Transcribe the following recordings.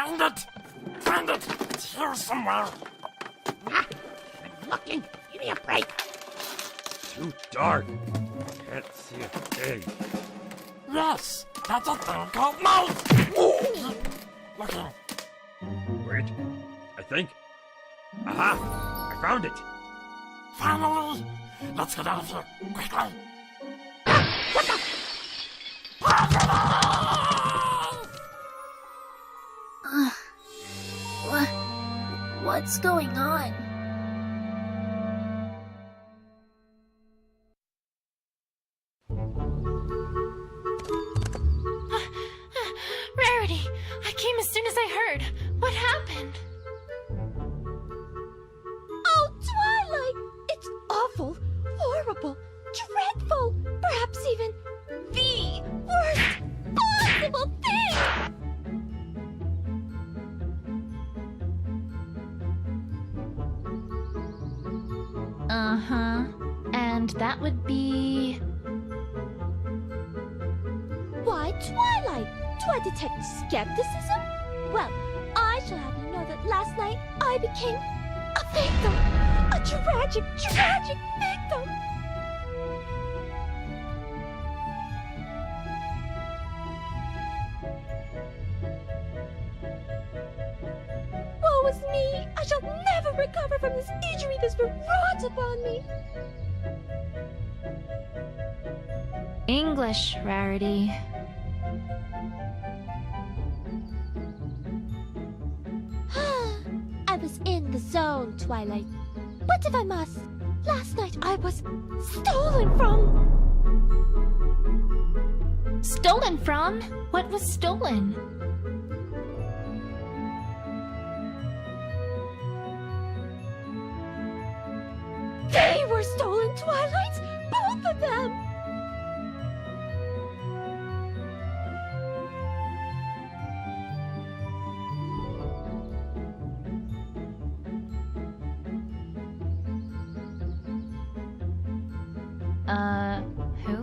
Find it! Find it! It's here somewhere. Ah, I'm looking. Give me a break. Too dark. Can't see a thing. Yes, that's a thing called mouse. Keep looking. Wait. I think. Aha! I found it. Finally! Let's get out of here, quickly! What's going on? Rarity! I came as soon as I heard. What happened? Oh, Twilight! It's awful, horrible, dreadful, perhaps even the worst possible thing! Uh-huh. And that would be... Why, Twilight? Do I detect skepticism? Well, I shall have you know that last night I became a victim! A tragic, tragic victim! Woe is me! I shall never recover from this injury that's been wrought upon me! English, Rarity. I was in the zone, Twilight. But if I must, last night I was stolen from. Stolen from? What was stolen? They were stolen, Twilight! Both of them! Who?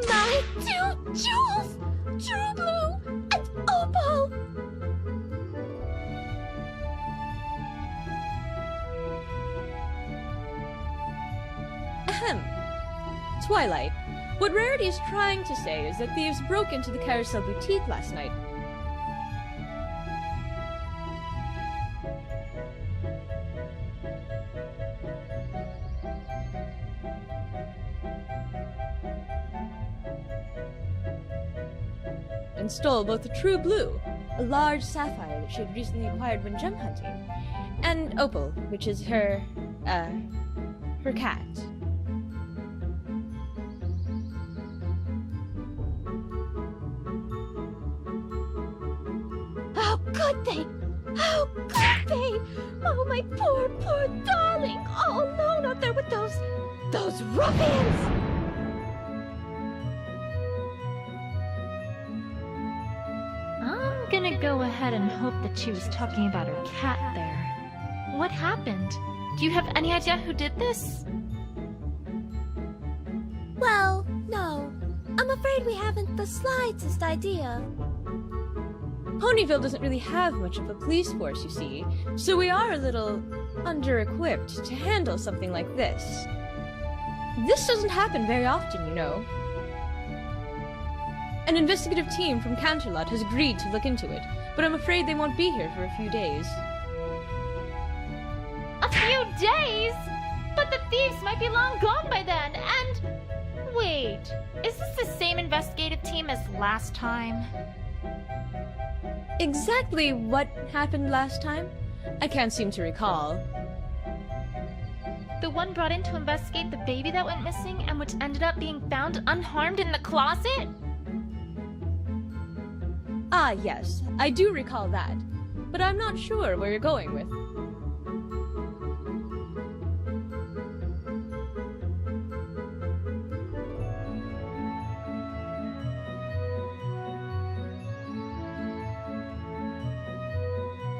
My two jewels! True Blue and Opal! Ahem. Twilight, what Rarity is trying to say is that thieves broke into the Carousel Boutique last night. And stole both the True Blue, a large sapphire that she had recently acquired when gem hunting, and Opal, which is her cat. How could they? How could they? Oh, my poor, poor darling, all alone out there with those ruffians! I'm gonna go ahead and hope that she was talking about her cat there. What happened? Do you have any idea who did this? Well, no. I'm afraid we haven't the slightest idea. Ponyville doesn't really have much of a police force, you see, so we are a little under-equipped to handle something like this. This doesn't happen very often, you know. An investigative team from Canterlot has agreed to look into it, but I'm afraid they won't be here for a few days. A few days? But the thieves might be long gone by then, and... Wait, is this the same investigative team as last time? Exactly what happened last time? I can't seem to recall. The one brought in to investigate the baby that went missing and which ended up being found unharmed in the closet? Ah, yes, I do recall that, but I'm not sure where you're going with.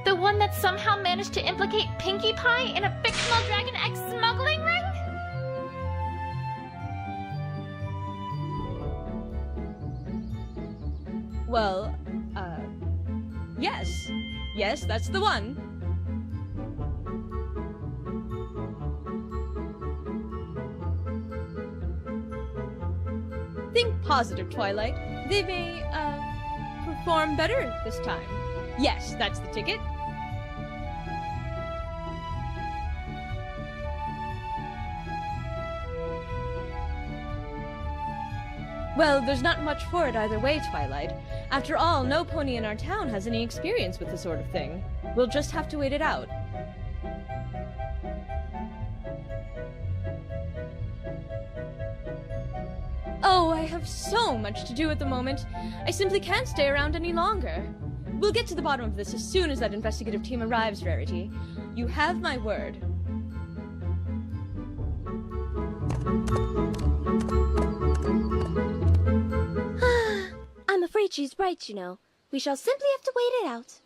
The one that somehow managed to implicate Pinkie Pie in a fictional Dragon X smuggling ring? Well, Yes. Yes, that's the one. Think positive, Twilight. They may, perform better this time. Yes, that's the ticket. Well, there's not much for it either way, Twilight. After all, no pony in our town has any experience with this sort of thing. We'll just have to wait it out. Oh, I have so much to do at the moment. I simply can't stay around any longer. We'll get to the bottom of this as soon as that investigative team arrives, Rarity. You have my word. I'm afraid she's right, you know. We shall simply have to wait it out.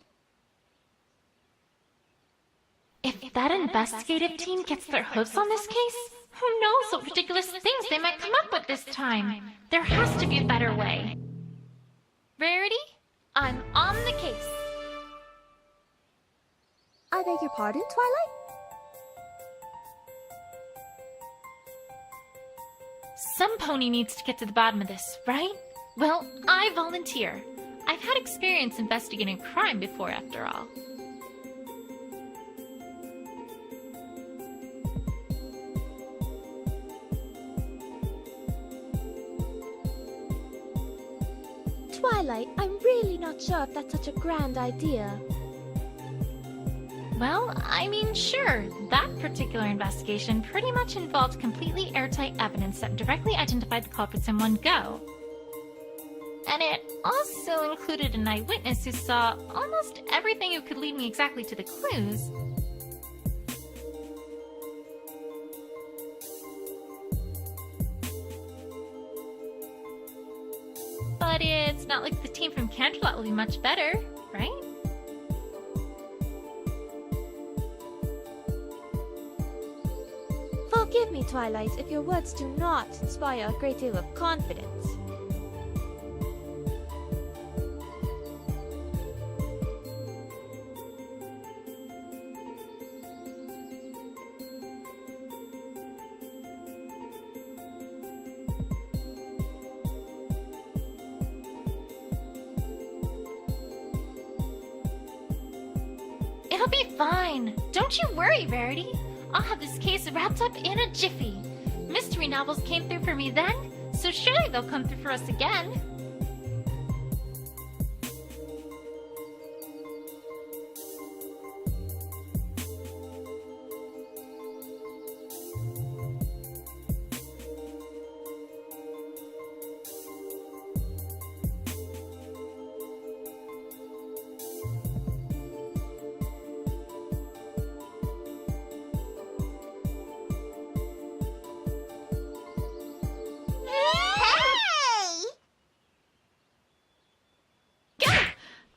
If that investigative team gets their hooves on this case, who knows what ridiculous things they might come up with this time? There has to be a better way. Rarity, I'm on the case. I beg your pardon, Twilight? Some pony needs to get to the bottom of this, right? Well, I volunteer. I've had experience investigating crime before, after all. Twilight, I'm really not sure if that's such a grand idea. Well, I mean, sure. That particular investigation pretty much involved completely airtight evidence that directly identified the culprits in one go. And it also included an eyewitness who saw almost everything who could lead me exactly to the clues. But it's not like the team from Canterlot will be much better, right? Forgive me, Twilight, if your words do not inspire a great deal of confidence. It'll be fine. Don't you worry, Rarity. I'll have this case wrapped up in a jiffy. Mystery novels came through for me then, so surely they'll come through for us again.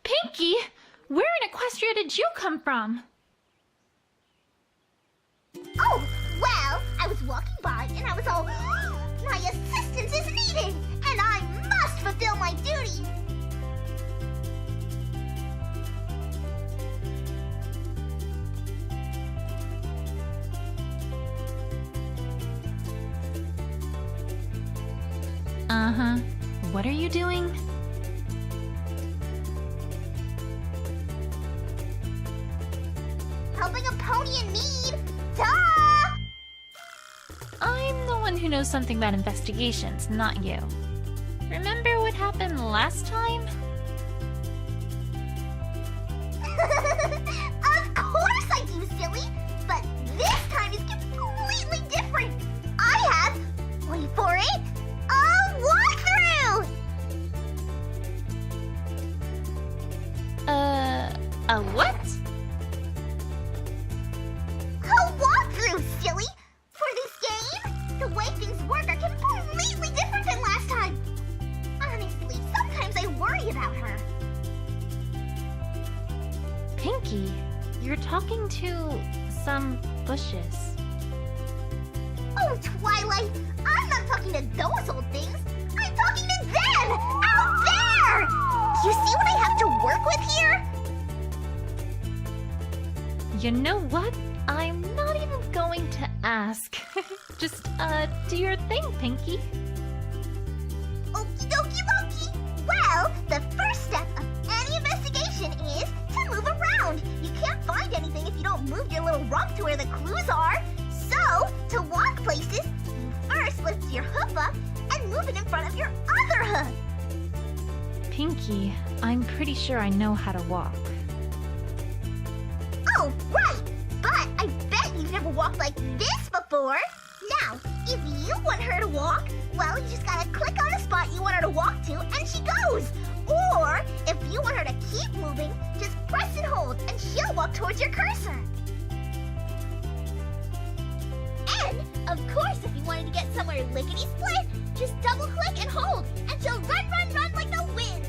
Pinky, where in Equestria did you come from? Oh, well, I was walking by and I was all, my assistance is needed, and I must fulfill my duty. Uh-huh. What are you doing? Helping a pony in need. Duh! I'm the one who knows something about investigations, not you. Remember what happened last time? Of course I do, silly! But this time is completely different! I have, wait for it, a walkthrough! A what? A walkthrough, silly! For this game, the way things work are completely different than last time! Honestly, sometimes I worry about her. Pinky, you're talking to some bushes. Oh, Twilight! I'm not talking to those old things! I'm talking to them! Out there! Do you see what I have to work with here? You know what? I'm not even going to ask. Just, do your thing, Pinky. Okie dokie dokie. Well, the first step of any investigation is to move around. You can't find anything if you don't move your little rump to where the clues are. So, to walk places, first lift your hoof up and move it in front of your other hoof. Pinky, I'm pretty sure I know how to walk. Oh, right! But I bet you've never walked like this before. Now, if you want her to walk, well, you just gotta click on the spot you want her to walk to, and she goes. Or, if you want her to keep moving, just press and hold, and she'll walk towards your cursor. And, of course, if you wanted to get somewhere lickety-split, just double-click and hold, and she'll run, run, run like the wind.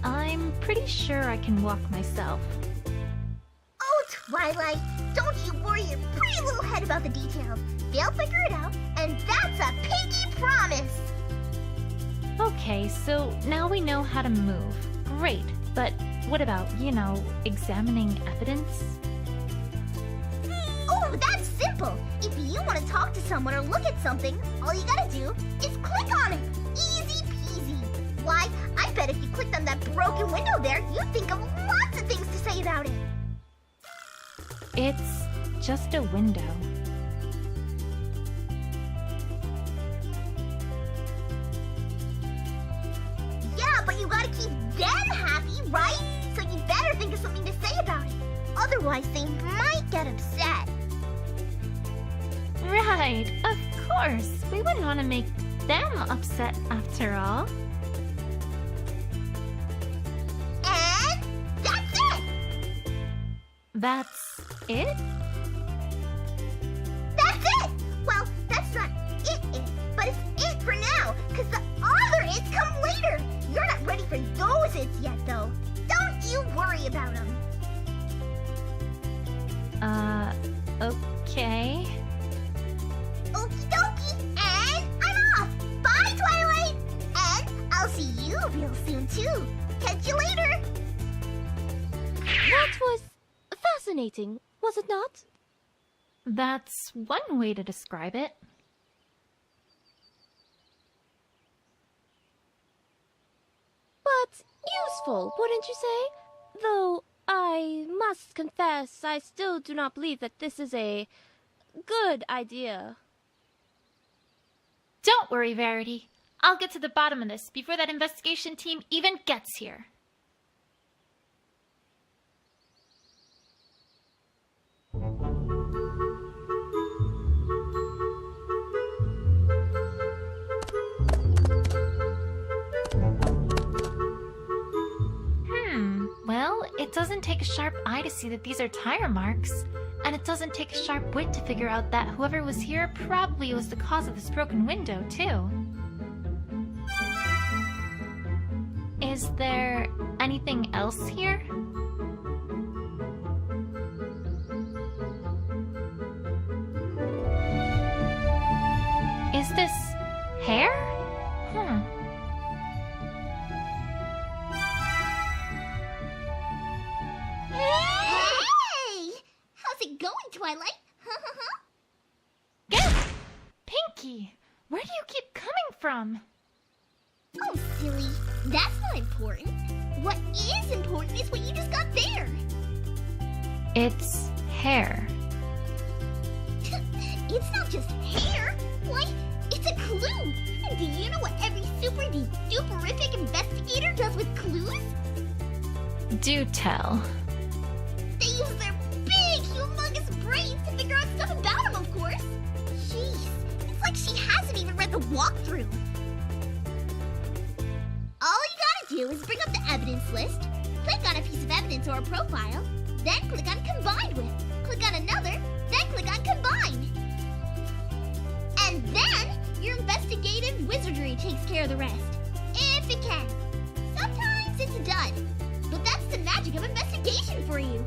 I'm pretty sure I can walk myself. Oh, Twilight, don't you worry your pretty little head about the details. They'll figure it out, and that's a pinky promise. Okay, so now we know how to move. Great, but what about, examining evidence? Oh, that's simple. If you want to talk to someone or look at something, all you gotta do is click on it. Easy peasy. Why, I bet if you clicked on that broken window there, you'd think of lots of things to say about it. It's just a window. Yeah, but you gotta keep them happy, right? So you better think of something to say about it. Otherwise, they might get upset. Right, of course. We wouldn't want to make them upset after all. And that's it! That's it? That's it! Well, that's not it, but it's it for now, because the other its come later. You're not ready for those its yet, though. Don't you worry about them. Okay. Okie dokie, and I'm off. Bye, Twilight! And I'll see you real soon, too. Catch you later. That was fascinating, was it not? That's one way to describe it. But useful, wouldn't you say? Though I must confess, I still do not believe that this is a good idea. Don't worry, Verity. I'll get to the bottom of this before that investigation team even gets here. Well, it doesn't take a sharp eye to see that these are tire marks. And it doesn't take a sharp wit to figure out that whoever was here probably was the cause of this broken window, too. Is there anything else here? Is this hair? Hey! How's it going, Twilight? Get! Pinky! Where do you keep coming from? Oh, silly. That's not important. What is important is what you just got there. It's hair. It's not just hair. Why, it's a clue. And do you know what every superific investigator does with clues? Do tell. They use their big, humongous brains to figure out stuff about him, of course. Jeez, it's like she hasn't even read the walkthrough. All you gotta do is bring up the evidence list, click on a piece of evidence or a profile, then click on Combined With, click on another, then click on Combine. And then your investigative wizardry takes care of the rest. If it can. Sometimes it's a dud, but that's the magic of investigation for you.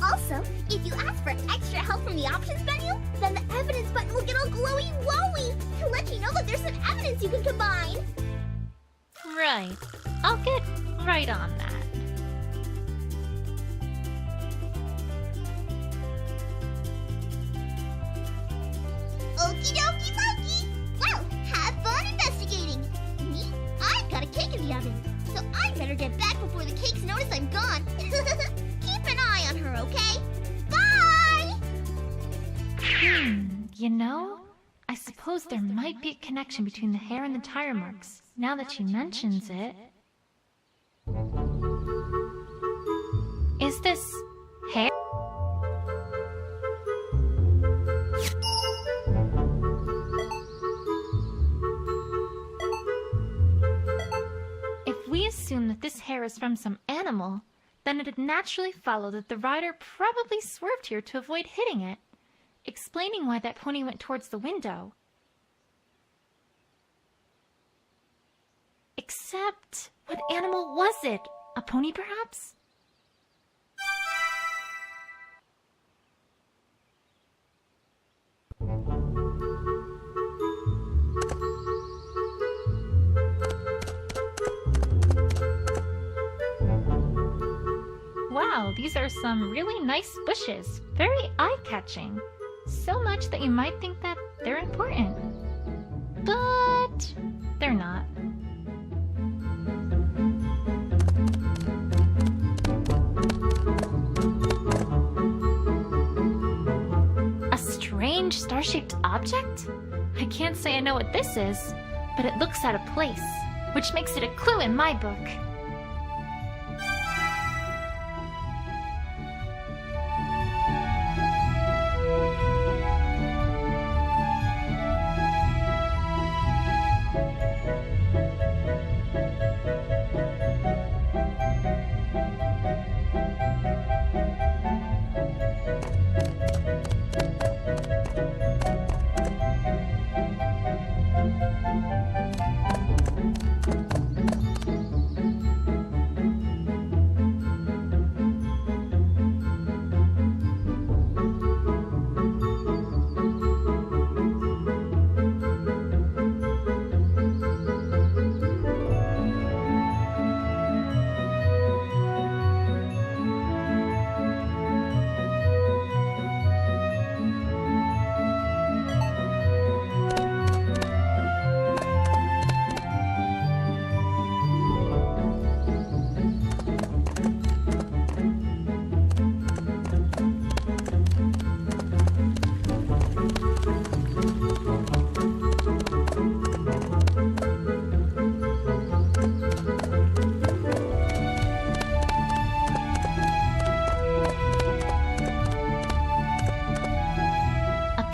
Also, if you ask for extra help from the options menu, then the evidence button will get all glowy-wowy to let you know that there's some evidence you can combine. Right. I'll get right on that. Okie dokie Mikey! Well, have fun investigating! Me? I've got a cake in the oven, so I better get back before the cakes notice I'm gone. Keep an eye on her, okay? Bye! You know, I suppose there might be a connection between the hair and the tire marks, now that she mentions it. Is this hair? If we assume that this hair is from some animal, then it'd naturally follow that the rider probably swerved here to avoid hitting it, explaining why that pony went towards the window. Except, what animal was it? A pony, perhaps? Wow, these are some really nice bushes. Very eye-catching. So much that you might think that they're important. But they're not. A strange star-shaped object? I can't say I know what this is, but it looks out of place, which makes it a clue in my book.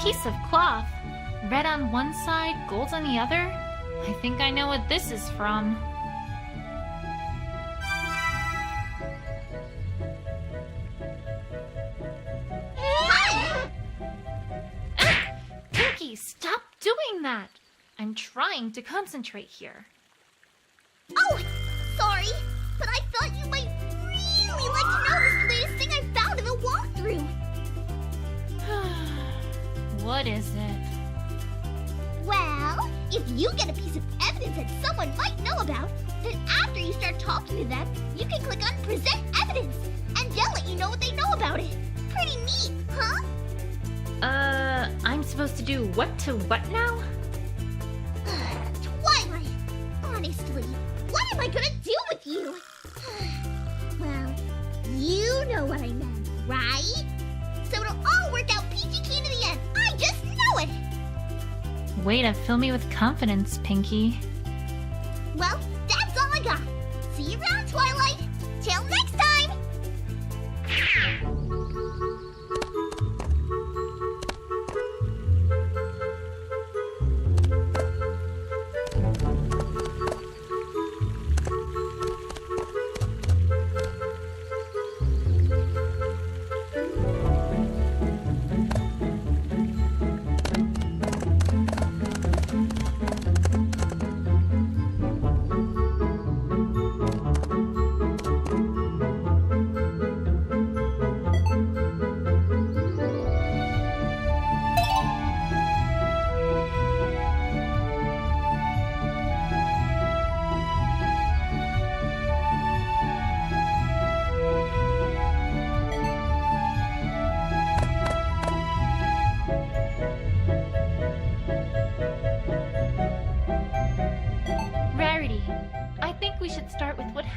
Piece of cloth. Red on one side, gold on the other. I think I know what this is from. Hi! Pinky, stop doing that! I'm trying to concentrate here. Oh, sorry, but I thought you might really like to know this latest thing I found in the walkthrough. What is it? Well, if you get a piece of evidence that someone might know about, then after you start talking to them, you can click on Present Evidence, and they'll let you know what they know about it. Pretty neat, huh? I'm supposed to do what to what now? Twilight, honestly, what am I gonna do with you? Well, you know what I meant, right? So it'll all work out peachy keen to the end. I just know it! Way to fill me with confidence, Pinky. Well, that's all I got. See you around, Twilight. Till next time!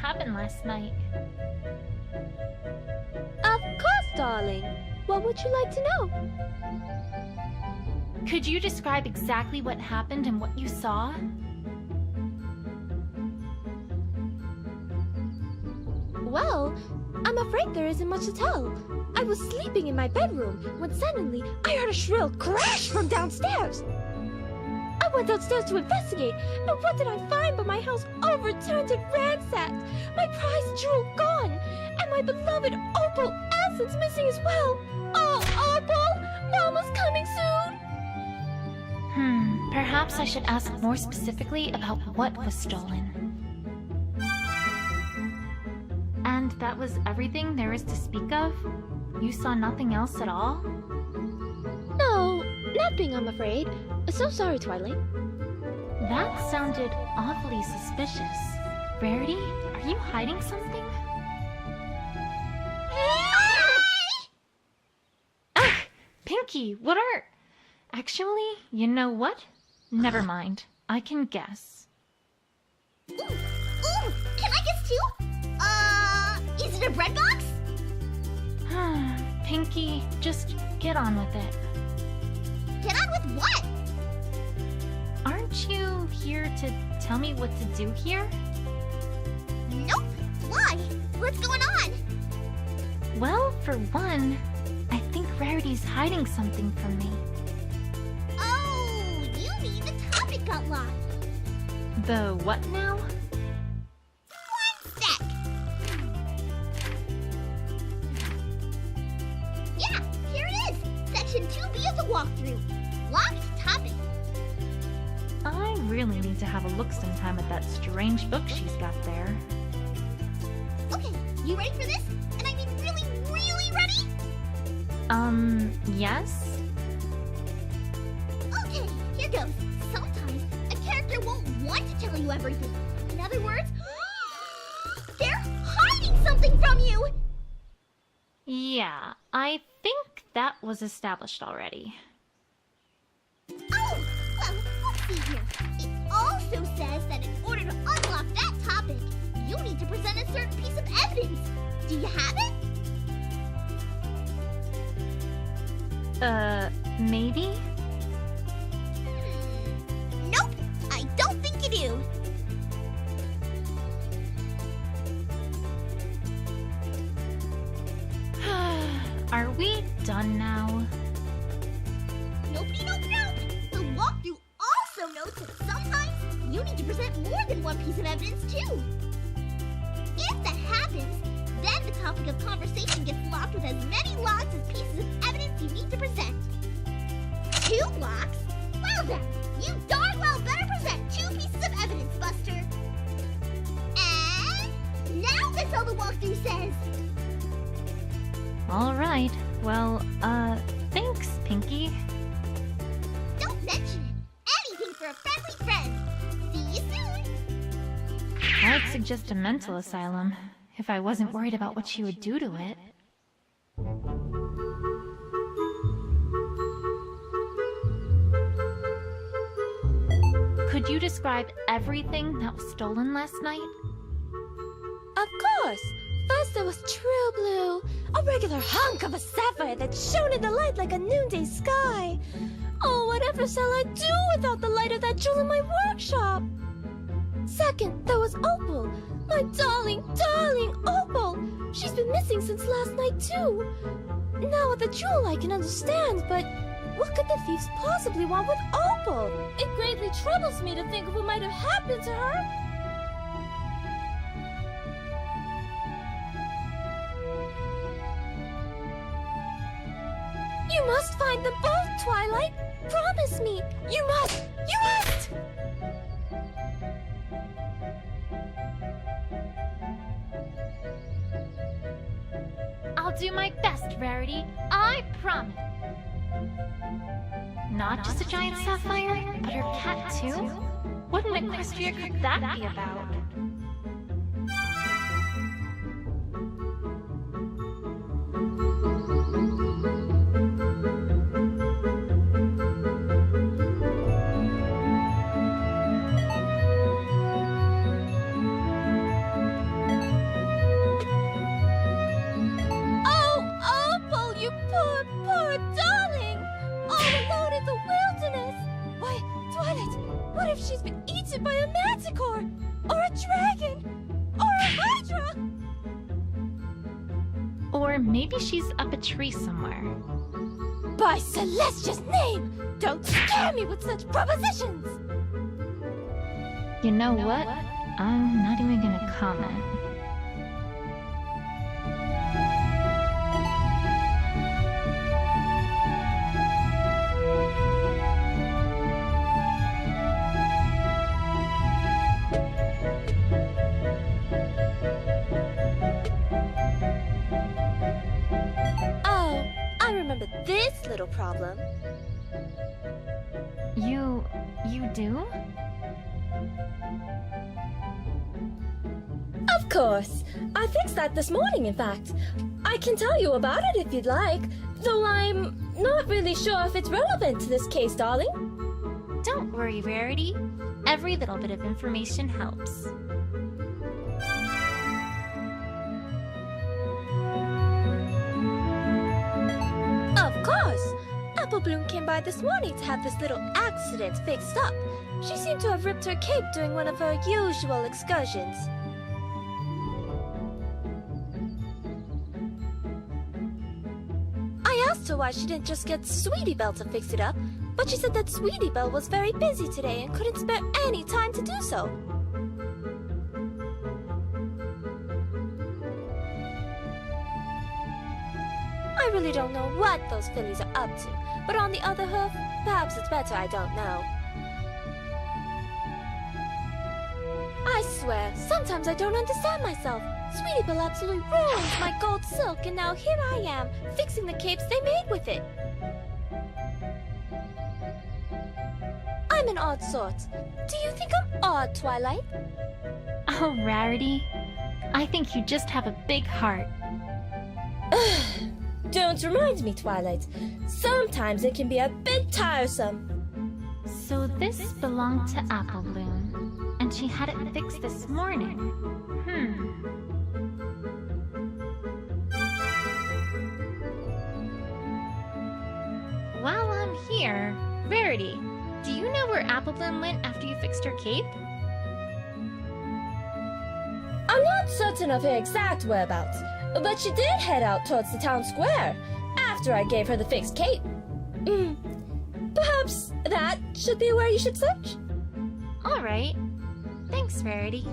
happened last night. Of course, darling. What would you like to know? Could you describe exactly what happened and what you saw? Well, I'm afraid there isn't much to tell. I was sleeping in my bedroom when suddenly I heard a shrill crash from downstairs. I went downstairs to investigate, and what did I find but my house overturned and ransacked, my prized jewel gone, and my beloved opal essence missing as well. Oh, Opal! Mama's coming soon! Perhaps I should ask more specifically about what was stolen. And that was everything there is to speak of? You saw nothing else at all? No, nothing, I'm afraid. So sorry, Twilight. That sounded awfully suspicious. Rarity, are you hiding something? Ah! Pinky, what are... Actually, you know what? Never mind. I can guess. Ooh, can I guess too? Is it a bread box? Pinky, just get on with it. Get on with what? Aren't you here to tell me what to do here? Nope. Why? What's going on? Well, for one, I think Rarity's hiding something from me. Oh, you mean the topic got locked. The what now? One sec. Yeah, here it is. Section 2B of the walkthrough. Locked topic. I really need to have a look sometime at that strange book she's got there. Okay, you ready for this? And I mean really, really ready? Yes? Okay, here goes. Sometimes a character won't want to tell you everything. In other words, they're hiding something from you! Yeah, I think that was established already. Oh, well, let's see here. It also says that in order to unlock that topic, you need to present a certain piece of evidence. Do you have it? Maybe? Nope, I don't think you do. Are we done now? Nope. The walkthrough also notes that sometimes you need to present more than one piece of evidence too. If that happens, then the topic of conversation gets locked with as many locks as pieces of evidence you need to present. 2 locks? Well then, you darn well better present 2 pieces of evidence, Buster. And now that's all the walkthrough says. Alright, well, thanks, Pinky. Don't mention it. Anything for a friendly friend. See you soon. I'd suggest a mental asylum, if I wasn't worried about what she would do to it. Could you describe everything that was stolen last night? Of course! First there was True Blue, a regular hunk of a sapphire that shone in the light like a noonday sky. Oh, whatever shall I do without the light of that jewel in my workshop? Second, there was Opal, my darling, darling Opal. She's been missing since last night too. Now with the jewel I can understand, but what could the thieves possibly want with Opal? It greatly troubles me to think of what might have happened to her. You must find them both, Twilight! Promise me! You must! You must! I'll do my best, Rarity. I promise. Not just a giant sapphire, but her cat too? What an Equestria could that be about? poor darling! All alone in the wilderness! Why, Twilight, what if she's been eaten by a manticore? Or a dragon? Or a hydra? Or maybe she's up a tree somewhere. By Celestia's name! Don't scare me with such propositions! You know what? I'm not even gonna comment. Oh, I remember this little problem. You do? Of course. I fixed that this morning, in fact. I can tell you about it if you'd like, though I'm not really sure if it's relevant to this case, darling. Don't worry, Rarity. Every little bit of information helps. Of course. Apple Bloom came by this morning to have this little accident fixed up. She seemed to have ripped her cape during one of her usual excursions. I asked her why she didn't just get Sweetie Belle to fix it up, but she said that Sweetie Belle was very busy today and couldn't spare any time to do so. I really don't know what those fillies are up to, but on the other hoof, perhaps it's better I don't know. I swear, sometimes I don't understand myself. Sweetie Belle absolutely ruins my gold silk, and now here I am, fixing the capes they made with it. I'm an odd sort. Do you think I'm odd, Twilight? Oh, Rarity. I think you just have a big heart. Don't remind me, Twilight. Sometimes it can be a bit tiresome. So this belonged to Apple Bloom, and she had it fixed this morning. While I'm here, Rarity, do you know where Apple Bloom went after you fixed her cape? I'm not certain of her exact whereabouts, but she did head out towards the town square after I gave her the fixed cape. Perhaps that should be where you should search? All right. Thanks, Rarity.